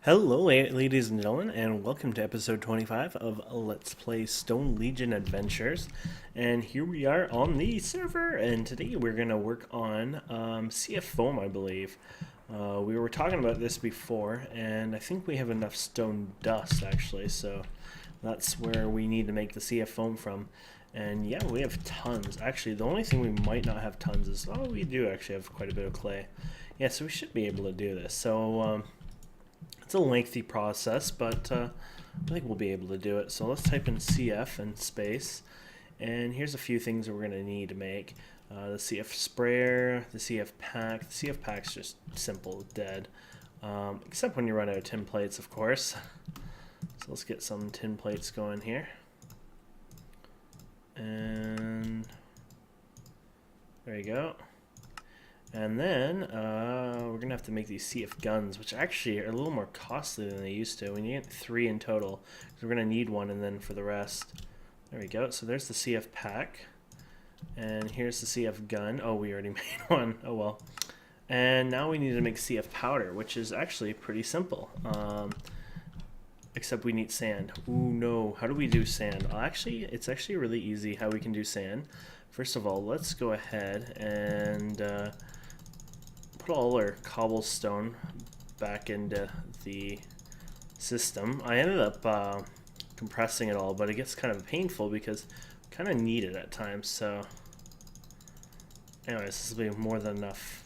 Hello, ladies and gentlemen, and welcome to episode 25 of Let's Play Stone Legion Adventures. And here we are on the server, and today we're going to work on CF Foam, I believe. We were talking about this before, and I think we have enough stone dust, actually, so that's where we need to make the CF Foam from. And yeah, we have tons. Actually, the only thing we might not have tons is, we do actually have quite a bit of clay. Yeah, so we should be able to do this. So, it's a lengthy process, but I think we'll be able to do it. So let's type in CF and space. And here's a few things that we're going to need to make. The CF sprayer, the CF pack. The CF pack's just simple, dead. Except when you run out of tin plates, of course. So let's get some tin plates going here. And there you go. And then we're going to have to make these CF guns, which actually are a little more costly than they used to. We need 3 in total, because we're going to need 1 and then for the rest. There we go. So there's the CF pack. And here's the CF gun. Oh, we already made one. Oh, well. And now we need to make CF powder, which is actually pretty simple. Except we need sand. Ooh, no. How do we do sand? Actually, it's actually really easy how we can do sand. First of all, let's go ahead and put all our cobblestone back into the system. I ended up compressing it all, but it gets kind of painful because I kind of need it at times. So anyways, this will be more than enough.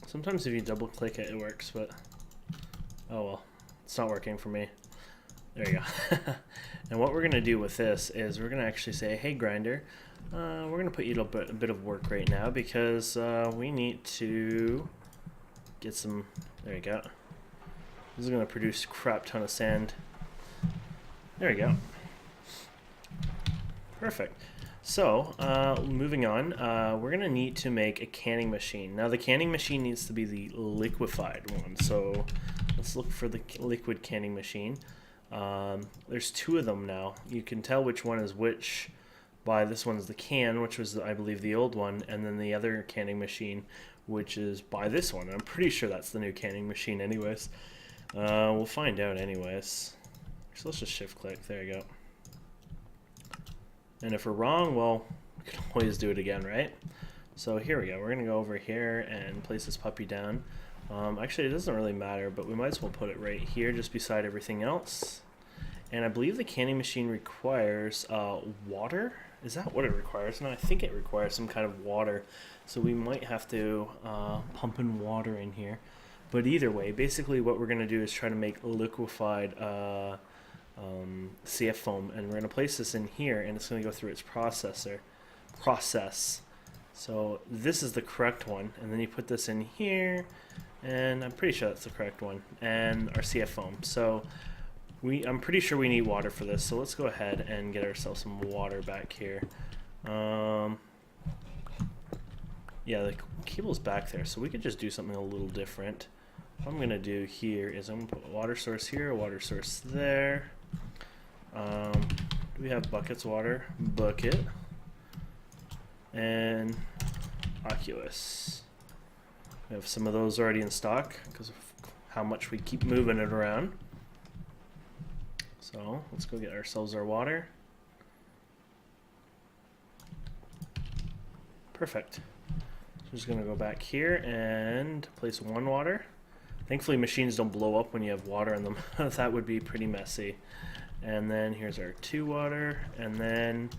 Sometimes if you double click it, it works, but oh well, it's not working for me. There you go. And what we're going to do with this is we're going to actually say, hey grinder, we're going to put you to a bit of work right now because we need to get some, there you go. This is going to produce a crap ton of sand. There we go. Perfect. So, moving on, we're going to need to make a canning machine. Now the canning machine needs to be the liquefied one, so let's look for the liquid canning machine. There's 2 of them now. You can tell which one is which by this one's the can, which was, I believe, the old one, and then the other canning machine, which is by this one. I'm pretty sure that's the new canning machine anyways. We'll find out anyways. So let's just shift click. There you go. And if we're wrong, well, we can always do it again, right? So here we go. We're going to go over here and place this puppy down. Actually, it doesn't really matter, but we might as well put it right here just beside everything else. And I believe the canning machine requires water. Is that what it requires? No, I think it requires some kind of water. So we might have to pump in water in here. But either way, basically what we're going to do is try to make liquefied CF foam. And we're going to place this in here, and it's going to go through its process. So this is the correct one. And then you put this in here. And I'm pretty sure that's the correct one. And our CF foam. So I'm pretty sure we need water for this. So let's go ahead and get ourselves some water back here. Yeah, the cable's back there. So we could just do something a little different. What I'm going to do here is I'm going to put a water source here, a water source there. Do we have buckets water? Bucket. And Oculus. We have some of those already in stock because of how much we keep moving it around. So let's go get ourselves our water. Perfect. So I'm just going to go back here and place 1 water. Thankfully machines don't blow up when you have water in them. That would be pretty messy. And then here's our 2 water, and then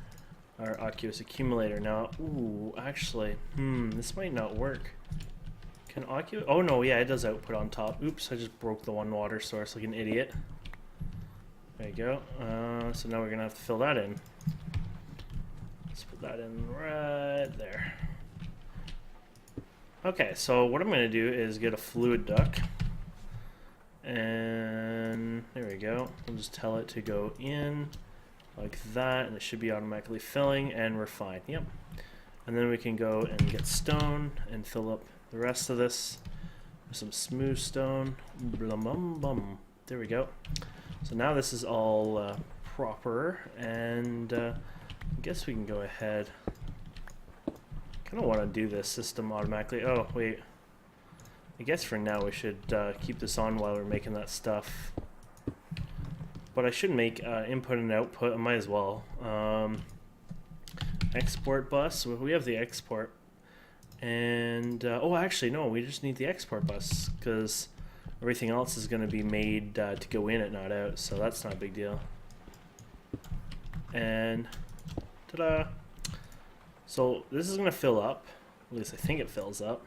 our Oculus accumulator. Now, ooh, actually, this might not work. Can Oculus? Oh no, yeah, it does output on top. Oops, I just broke the 1 water source like an idiot. There you go. So now we're gonna have to fill that in. Let's put that in right there. Okay, so what I'm gonna do is get a fluid duct. And there we go. We'll just tell it to go in like that, and it should be automatically filling, and we're fine. Yep. And then we can go and get stone and fill up the rest of this with some smooth stone. Blum, bum, bum. There we go. So now this is all proper, and I guess we can go ahead. Kind of want to do this system automatically. Oh, wait. I guess for now we should keep this on while we're making that stuff. But I should make input and output. I might as well. Export bus. We have the export. And, oh, actually, no, we just need the export bus because everything else is going to be made to go in it, not out. So that's not a big deal. And, ta-da. So this is going to fill up. At least I think it fills up.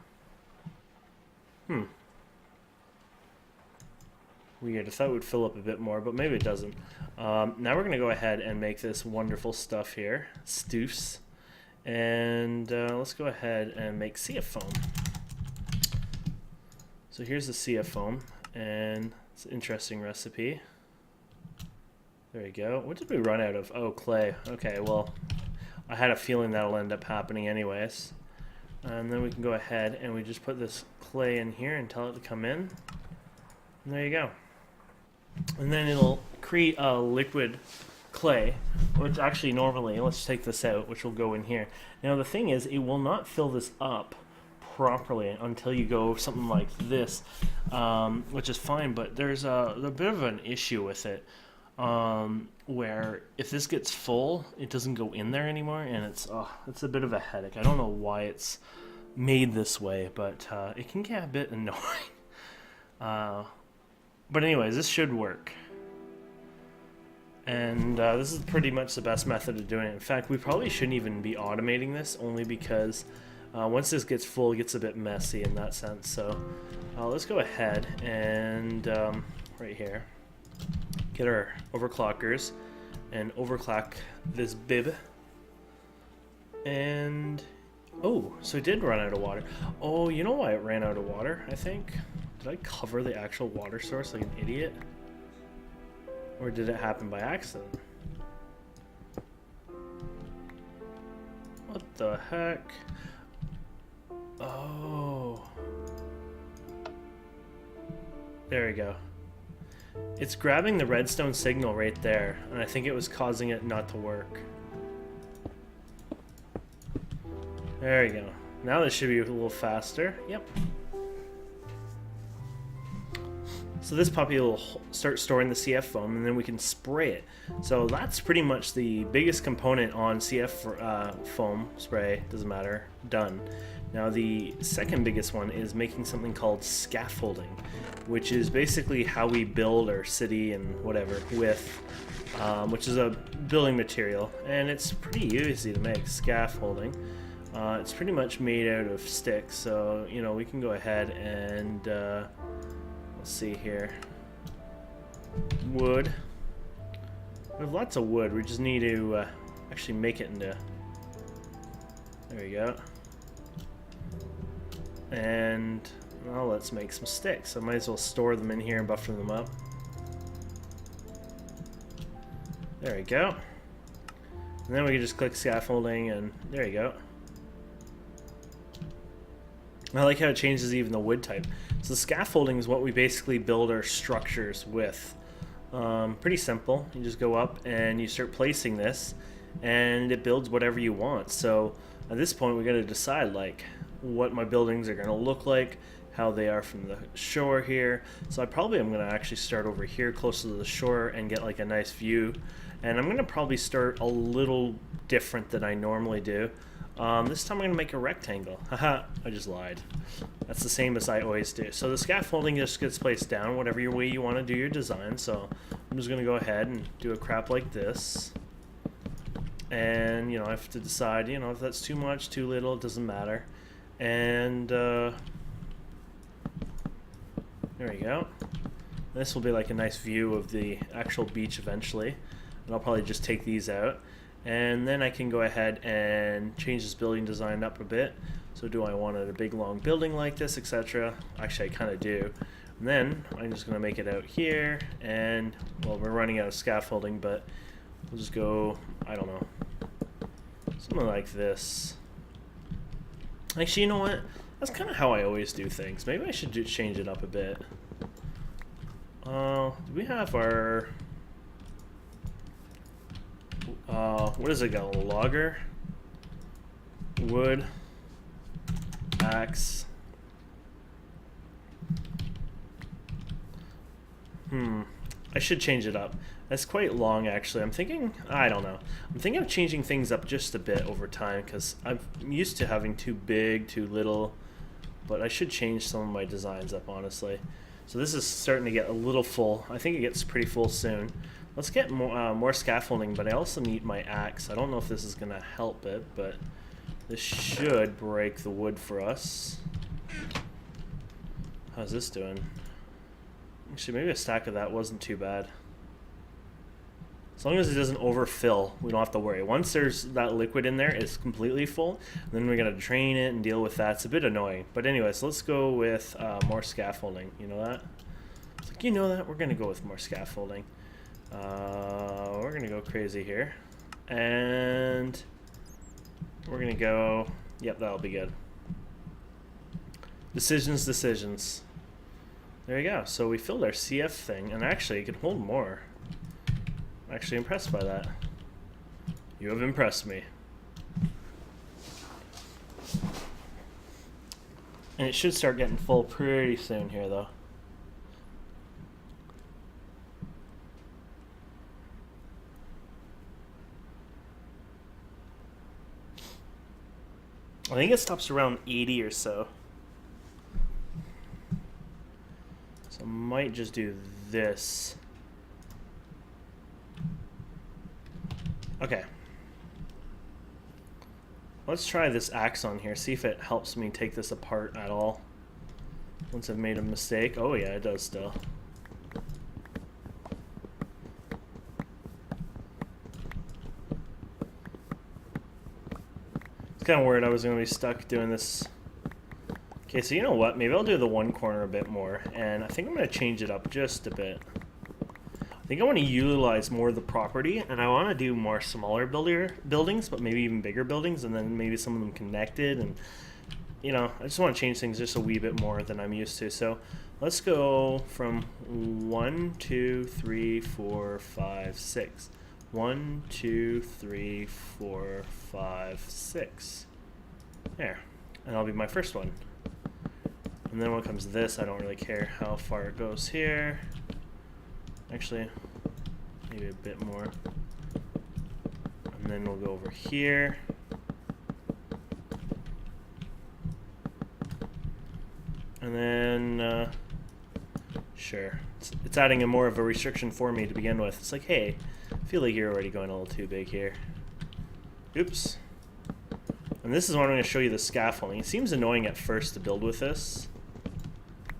Weird. I thought it would fill up a bit more, but maybe it doesn't. Now we're going to go ahead and make this wonderful stuff here. Stoofs. And let's go ahead and make CF foam. So here's the CF foam. And it's an interesting recipe. There you go. What did we run out of? Oh, clay. Okay, well, I had a feeling that'll end up happening anyways. And then we can go ahead and we just put this clay in here and tell it to come in. And there you go. And then it'll create a liquid clay, which actually normally, let's take this out, which will go in here. Now the thing is, it will not fill this up properly until you go something like this, which is fine, but there's a bit of an issue with it, where if this gets full, it doesn't go in there anymore, and it's a bit of a headache. I don't know why it's made this way, but it can get a bit annoying. But anyways, this should work. And this is pretty much the best method of doing it. In fact, we probably shouldn't even be automating this, only because once this gets full, it gets a bit messy in that sense. So let's go ahead and right here, get our overclockers and overclock this bib. And, oh, so it did run out of water. Oh, you know why it ran out of water, I think? Did I cover the actual water source like an idiot? Or did it happen by accident? What the heck? Oh. There we go. It's grabbing the redstone signal right there, and I think it was causing it not to work. There we go. Now this should be a little faster. Yep. So this puppy will start storing the CF foam, and then we can spray it. So that's pretty much the biggest component on CF foam spray, doesn't matter, done. Now the second biggest one is making something called scaffolding, which is basically how we build our city and whatever with, which is a building material, and it's pretty easy to make, scaffolding. It's pretty much made out of sticks, so you know we can go ahead and let's see here. Wood. We have lots of wood. We just need to actually make it into. There we go. And well, let's make some sticks. I might as well store them in here and buffer them up. There we go. And then we can just click scaffolding, and there you go. I like how it changes even the wood type. So scaffolding is what we basically build our structures with. Pretty simple. You just go up and you start placing this, and it builds whatever you want. So at this point, we got to decide like what my buildings are going to look like, how they are from the shore here. So I probably am going to actually start over here closer to the shore and get like a nice view. And I'm going to probably start a little different than I normally do. This time I'm going to make a rectangle. Haha, I just lied. That's the same as I always do. So the scaffolding just gets placed down whatever way you want to do your design. So I'm just going to go ahead and do a crap like this. And, you know, I have to decide, you know, if that's too much, too little, it doesn't matter. And there we go. This will be like a nice view of the actual beach eventually. And I'll probably just take these out. And then I can go ahead and change this building design up a bit. So do I want it a big long building like this, etc.? Actually, I kind of do. And then I'm just going to make it out here. And, well, we're running out of scaffolding, but we'll just go, I don't know, something like this. Actually, you know what? That's kind of how I always do things. Maybe I should change it up a bit. Do we have our... what is it got? A logger, wood, axe, I should change it up. That's quite long, actually. I'm thinking, I don't know. I'm thinking of changing things up just a bit over time because I'm used to having too big, too little. But I should change some of my designs up, honestly. So this is starting to get a little full. I think it gets pretty full soon. Let's get more scaffolding, but I also need my axe. I don't know if this is going to help it, but this should break the wood for us. How's this doing? Actually, maybe a stack of that wasn't too bad. As long as it doesn't overfill, we don't have to worry. Once there's that liquid in there, it's completely full. Then we gotta drain it and deal with that. It's a bit annoying. But anyways, let's go with more scaffolding. You know that? It's like, you know that? We're gonna go with more scaffolding. We're gonna go crazy here. And we're gonna go, yep, that'll be good. Decisions, decisions. There you go. So we filled our CF thing, and actually it can hold more. I'm actually impressed by that. You have impressed me. And it should start getting full pretty soon here, though. I think it stops around 80 or so. So I might just do this. Okay. Let's try this axe on here, see if it helps me take this apart at all. Once I've made a mistake. Oh yeah, it does still. It's kind of weird I was going to be stuck doing this. Okay, so you know what? Maybe I'll do the one corner a bit more, and I think I'm going to change it up just a bit. I think I want to utilize more of the property, and I want to do more smaller buildings, but maybe even bigger buildings, and then maybe some of them connected, and you know, I just want to change things just a wee bit more than I'm used to. So let's go from 1, 2, 3, 4, 5, 6. 1, 2, 3, 4, 5, 6. There. And that'll be my first one. And then when it comes to this, I don't really care how far it goes here. Actually, maybe a bit more. And then we'll go over here. And then, sure. It's adding a more of a restriction for me to begin with. It's like, hey, I feel like you're already going a little too big here. Oops. And this is when I'm going to show you the scaffolding. It seems annoying at first to build with this.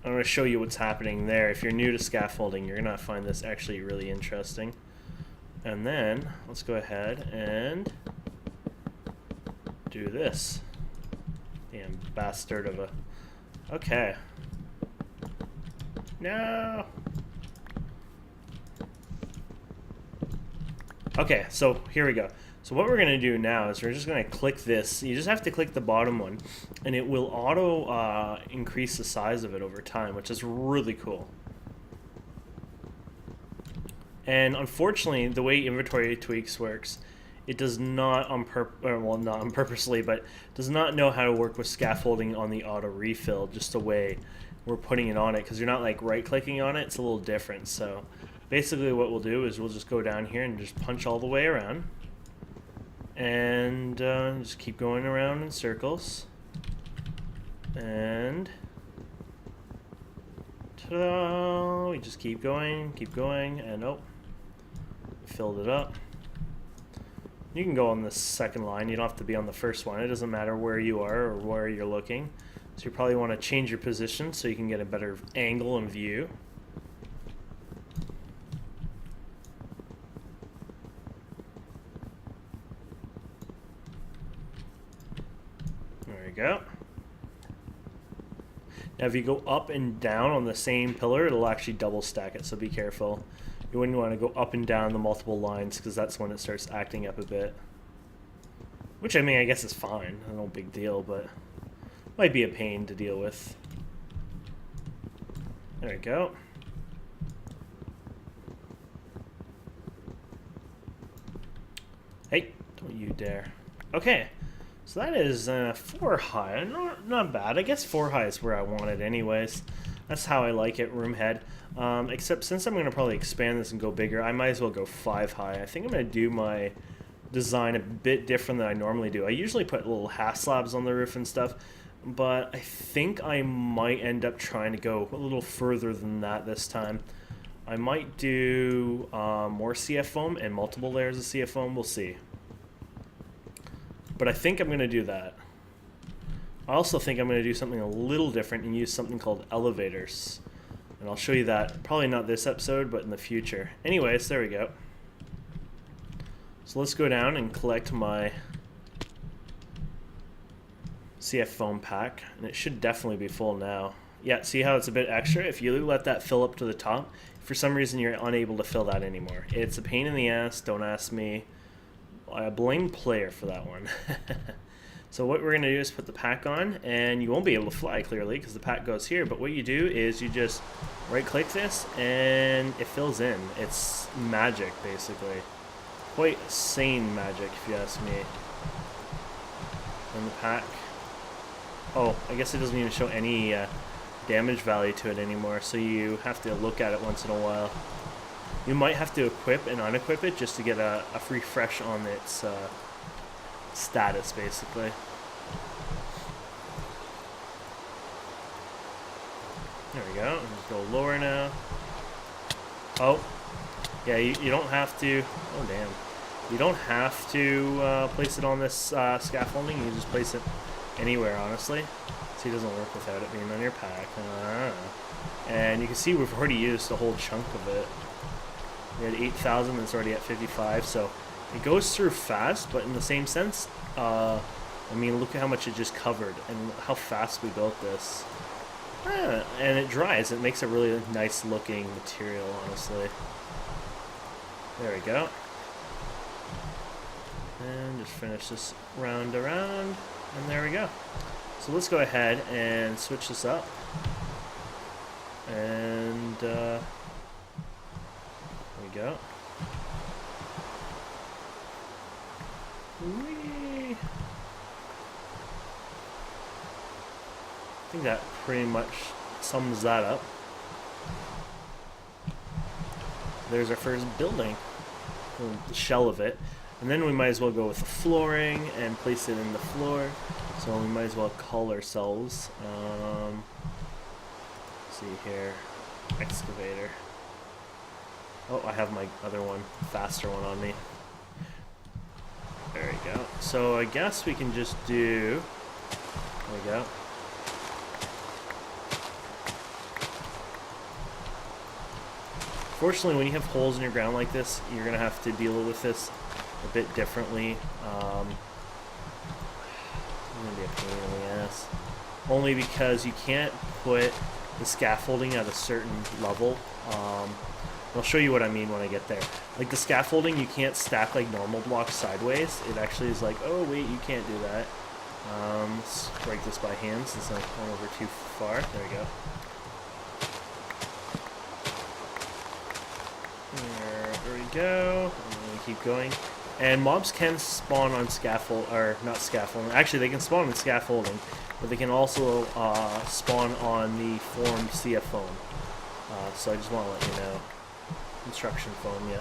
I'm going to show you what's happening there. If you're new to scaffolding, you're going to find this actually really interesting. And then, let's go ahead and do this. Damn bastard of a... Okay. No! Okay, so here we go. So what we're going to do now is we're just going to click this. You just have to click the bottom one, and it will auto increase the size of it over time, which is really cool. And unfortunately, the way inventory tweaks works, it does not not on purposely, but does not know how to work with scaffolding on the auto refill just the way we're putting it on it, because you're not like right clicking on it. It's a little different. So basically what we'll do is we'll just go down here and just punch all the way around. And just keep going around in circles. And ta-da! We just keep going, and oh, we filled it up. You can go on the second line. You don't have to be on the first one. It doesn't matter where you are or where you're looking. So you probably want to change your position so you can get a better angle and view. There we go. Now if you go up and down on the same pillar, it'll actually double stack it, so be careful. You wouldn't want to go up and down the multiple lines because that's when it starts acting up a bit. Which, I mean, I guess is fine. No big deal, but might be a pain to deal with. There we go. Hey, don't you dare. Okay, so that is 4 high. Not bad. I guess 4 high is where I want it anyways. That's how I like it, room head. Except since I'm going to probably expand this and go bigger, I might as well go 5 high. I think I'm going to do my design a bit different than I normally do. I usually put little half slabs on the roof and stuff, but I think I might end up trying to go a little further than that this time. I might do more CF foam and multiple layers of CF foam. We'll see. But I think I'm going to do that. I also think I'm going to do something a little different and use something called elevators. And I'll show you that, probably not this episode, but in the future. Anyways, there we go. So let's go down and collect my CF foam pack. And it should definitely be full now. Yeah, see how it's a bit extra? If you let that fill up to the top, for some reason you're unable to fill that anymore. It's a pain in the ass, don't ask me. I blame player for that one. So what we're going to do is put the pack on, and you won't be able to fly clearly because the pack goes here, but what you do is you just right click this and it fills in. It's magic basically. Quite sane magic if you ask me. And the pack, oh, I guess it doesn't even show any damage value to it anymore, so you have to look at it once in a while. You might have to equip and unequip it just to get a refresh on its status, basically. There we go. Just go lower now. Oh, yeah, you don't have to. Oh, damn. You don't have to place it on this scaffolding. You can just place it anywhere, honestly. See, it doesn't work without it being on your pack. And you can see we've already used a whole chunk of it. We had 8,000, and it's already at 55, so it goes through fast, but in the same sense, I mean, look at how much it just covered and how fast we built this. And it dries. It makes a really nice looking material, honestly. There we go. And just finish this round around, and there we go. So let's go ahead and switch this up. And there we go. Whee! I think that pretty much sums that up. There's our first building, the shell of it. And then we might as well go with the flooring and place it in the floor. So we might as well call ourselves, let's see here, excavator. Oh, I have my other one, faster one on me. There we go. So I guess we can just do, there we go. Fortunately, when you have holes in your ground like this, you're going to have to deal with this a bit differently. It's going to be a pain in the ass. Only because you can't put the scaffolding at a certain level. I'll show you what I mean when I get there. Like the scaffolding, you can't stack like normal blocks sideways. It actually is like, oh wait, you can't do that. Let's break this by hand since I'm going over too far. There we go. There we go. And we keep going. And mobs can spawn on scaffold, or not scaffolding. Actually, they can spawn on scaffolding, but they can also spawn on the formed CF foam. So I just want to let you know. Construction foam, yeah.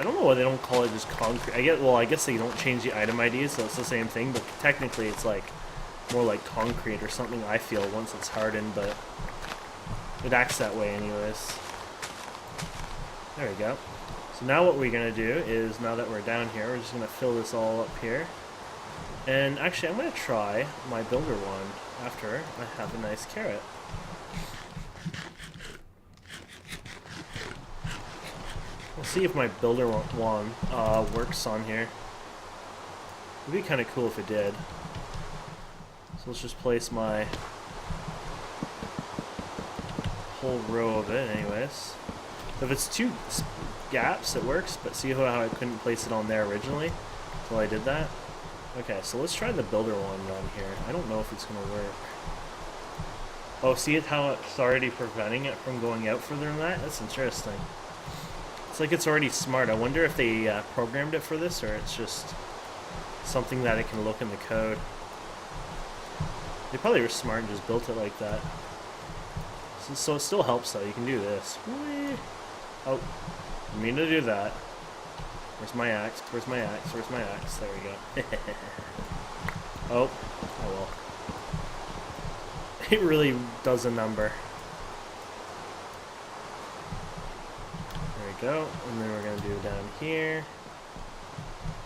I don't know why they don't call it just concrete. I guess they don't change the item IDs, so it's the same thing. But technically, it's like more like concrete or something. I feel once it's hardened, but it acts that way anyways. There we go. So now what we're gonna do is, now that we're down here, we're just gonna fill this all up here. And actually, I'm gonna try my builder wand after I have a nice carrot. We'll see if my builder wand works on here. It'd be kind of cool if it did. So let's just place my whole row of it anyways. If it's two gaps, it works, but see how I couldn't place it on there originally until I did that? Okay, so let's try the builder wand on here. I don't know if it's going to work. Oh, see how it's already preventing it from going out further than that? That's interesting. It's like it's already smart. I wonder if they programmed it for this, or it's just something that it can look in the code. They probably were smart and just built it like that. So it still helps though. You can do this. Whee! Oh, I mean to do that. Where's my axe? Where's my axe? Where's my axe? There we go. Oh well. It really does a number. There we go. And then we're going to do down here.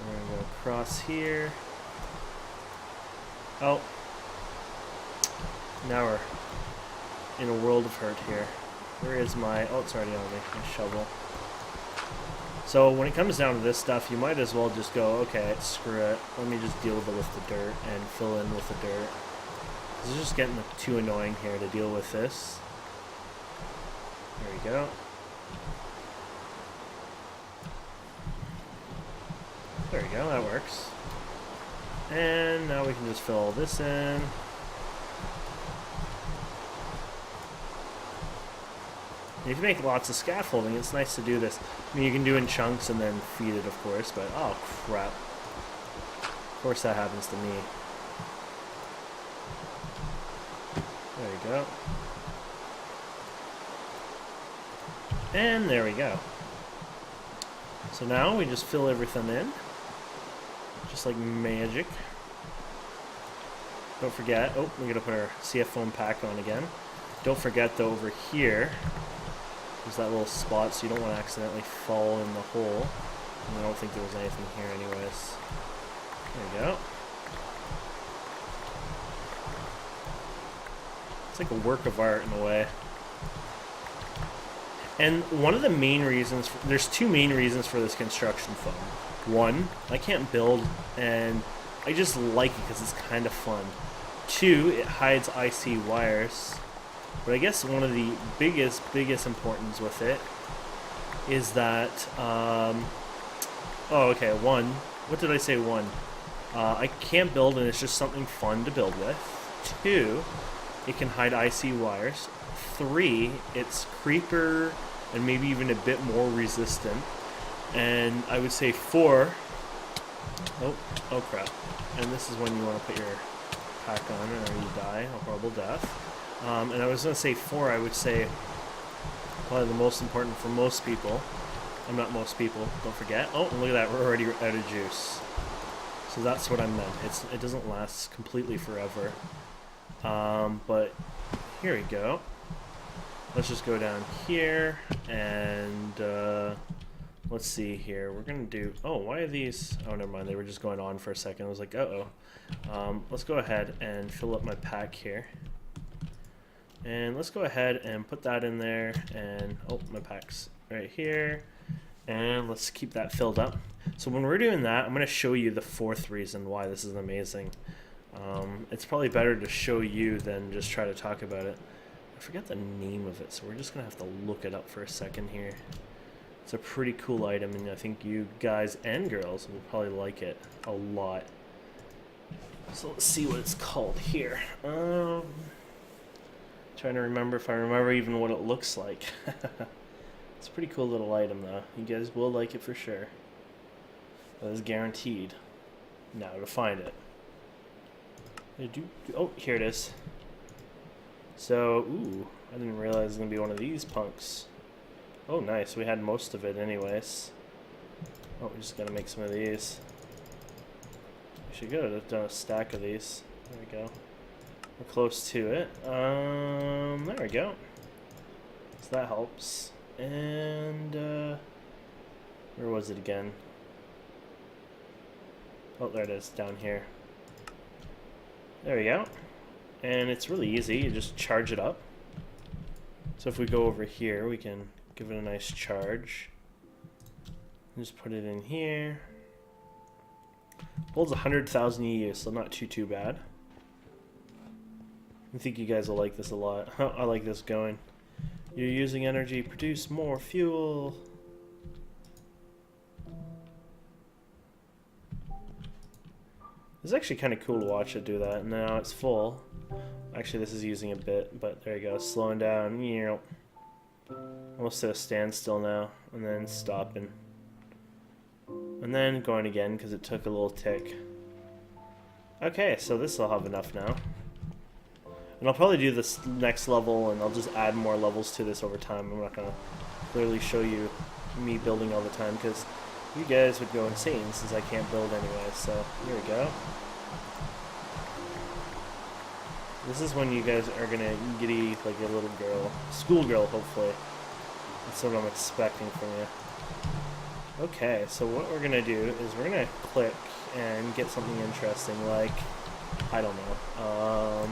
We're going to go across here. Oh. Now we're in a world of hurt here. Where is my... Oh, it's already on me. My shovel. So when it comes down to this stuff, you might as well just go, okay, screw it. Let me just deal with it with the dirt and fill in with the dirt. It's just getting too annoying here to deal with this. There we go. There we go, that works. And now we can just fill all this in. And if you make lots of scaffolding, it's nice to do this. I mean, you can do it in chunks and then feed it, of course, but oh crap. Of course that happens to me. There we go. And there we go. So now we just fill everything in. Just like magic. Don't forget, oh, we're going to put our CF foam pack on again. Don't forget though, over here, there's that little spot so you don't want to accidentally fall in the hole. And I don't think there was anything here anyways. There we go. It's like a work of art in a way. And one of the main reasons, there's two main reasons for this construction foam. One, I can't build, and I just like it because it's kind of fun. Two, it hides IC wires. But I guess one of the biggest importance with it is that, oh, okay, one, what did I say, one? I can't build, and it's just something fun to build with. Two, it can hide IC wires. Three, it's creeper and maybe even a bit more resistant. And I would say four, oh crap. And this is when you want to put your pack on or you die a horrible death. And I was going to say four, I would say probably the most important for most people. I'm not most people, don't forget. Oh, and look at that, we're already out of juice. So that's what I meant. It doesn't last completely forever. But here we go. Let's just go down here and let's see here. We're gonna do. Oh, why are these? Oh, never mind. They were just going on for a second. I was like, let's go ahead and fill up my pack here. And let's go ahead and put that in there. And oh, my pack's right here. And let's keep that filled up. So when we're doing that, I'm gonna show you the fourth reason why this is amazing. It's probably better to show you than just try to talk about it. I forget the name of it, so we're just going to have to look it up for a second here. It's a pretty cool item, and I think you guys and girls will probably like it a lot. So let's see what it's called here. Trying to remember if I remember even what it looks like. It's a pretty cool little item, though. You guys will like it for sure. That is guaranteed. Now to find it. Oh, here it is. So, ooh, I didn't realize it was going to be one of these punks. Oh, nice. We had most of it anyways. Oh, we just got to make some of these. We should go have done a stack of these. There we go. We're close to it. There we go. So that helps. And, where was it again? Oh, there it is, down here. There we go. And it's really easy, you just charge it up. So if we go over here, we can give it a nice charge. Just put it in here. Holds 100,000 EU, so not too bad. I think you guys will like this a lot. I like this going. You're using energy, produce more fuel. It's actually kind of cool to watch it do that. Now it's full. Actually, this is using a bit, but there you go. Slowing down. Almost at a standstill now. And then stopping. And then going again because it took a little tick. Okay, so this will have enough now. And I'll probably do this next level, and I'll just add more levels to this over time. I'm not going to clearly show you me building all the time, because you guys would go insane since I can't build anyway. So here we go. This is when you guys are going to giddy like a little girl. Schoolgirl, hopefully. That's what I'm expecting from you. Okay, so what we're going to do is we're going to click and get something interesting, like, I don't know.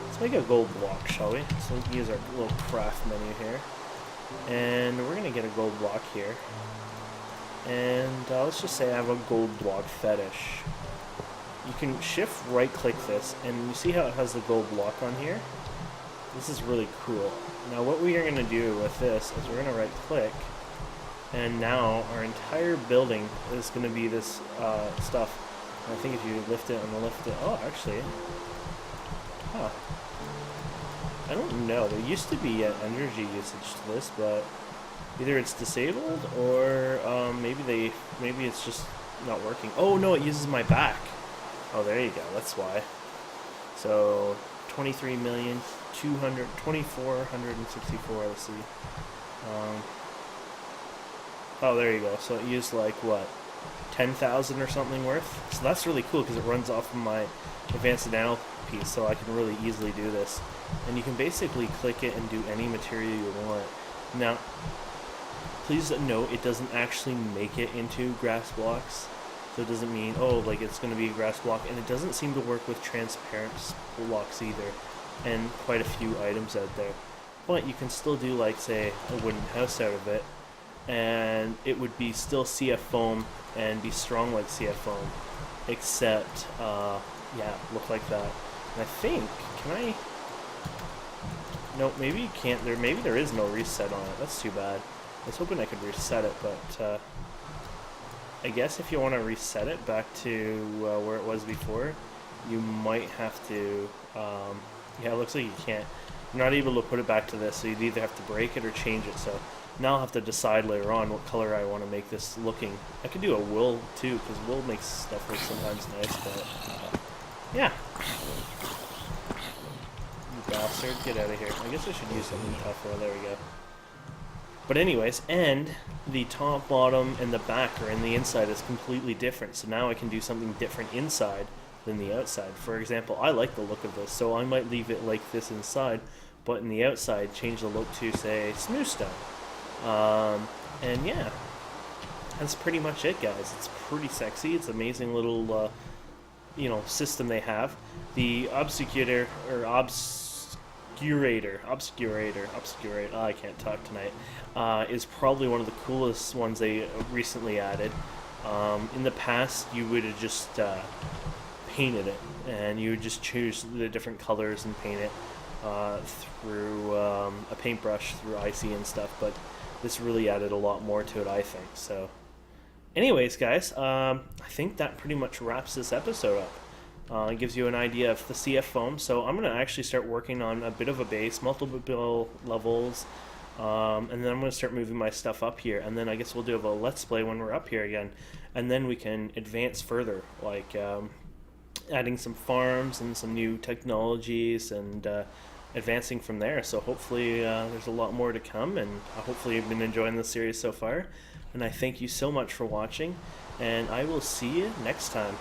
Let's make a gold block, shall we? So we can use our little craft menu here. And we're going to get a gold block here. And let's just say I have a gold block fetish. You can shift right click this, and you see how it has the gold block on here? This is really cool. Now what we are going to do with this is we're going to right click, and now our entire building is going to be this stuff. And I think if you lift it and lift it, oh actually, huh. I don't know, there used to be an energy usage to this, but either it's disabled or maybe it's just not working. Oh no, it uses my back. Oh, there you go. That's why. So 23,264,464. Let's see. Oh, there you go. So it used like what, 10,000 or something worth. So that's really cool because it runs off of my advanced nano piece, so I can really easily do this. And you can basically click it and do any material you want. Now, please note it doesn't actually make it into grass blocks. So it doesn't mean, oh, like it's going to be a grass block, and it doesn't seem to work with transparent blocks either, and quite a few items out there. But you can still do, like, say, a wooden house out of it, and it would be still CF foam and be strong like CF foam, except, yeah, look like that. And I think, can I? No, maybe you can't. Maybe there is no reset on it. That's too bad. I was hoping I could reset it, but. I guess if you want to reset it back to where it was before, you might have to, yeah, it looks like you can't. You're not able to put it back to this, so you'd either have to break it or change it. So now I'll have to decide later on what color I want to make this looking. I could do a wool too, because wool makes stuff look sometimes nice, but yeah. You bastard, get out of here. I guess I should use something tougher. There we go. But anyways, and the top, bottom, and the back or in the inside is completely different. So now I can do something different inside than the outside. For example, I like the look of this, so I might leave it like this inside, but in the outside, change the look to, say, smooth stone. And yeah, that's pretty much it, guys. It's pretty sexy. It's an amazing little, you know, system they have. The obscurator, or obscurator, oh, I can't talk tonight, is probably one of the coolest ones they recently added. In the past, you would have just painted it, and you would just choose the different colors and paint it through a paintbrush, through IC and stuff, but this really added a lot more to it, I think. So anyways, guys, I think that pretty much wraps this episode up. It gives you an idea of the CF foam. So I'm going to actually start working on a bit of a base, multiple levels, and then I'm going to start moving my stuff up here. And then I guess we'll do a let's play when we're up here again. And then we can advance further, like adding some farms and some new technologies and advancing from there. So hopefully there's a lot more to come, and hopefully you've been enjoying this series so far. And I thank you so much for watching, and I will see you next time.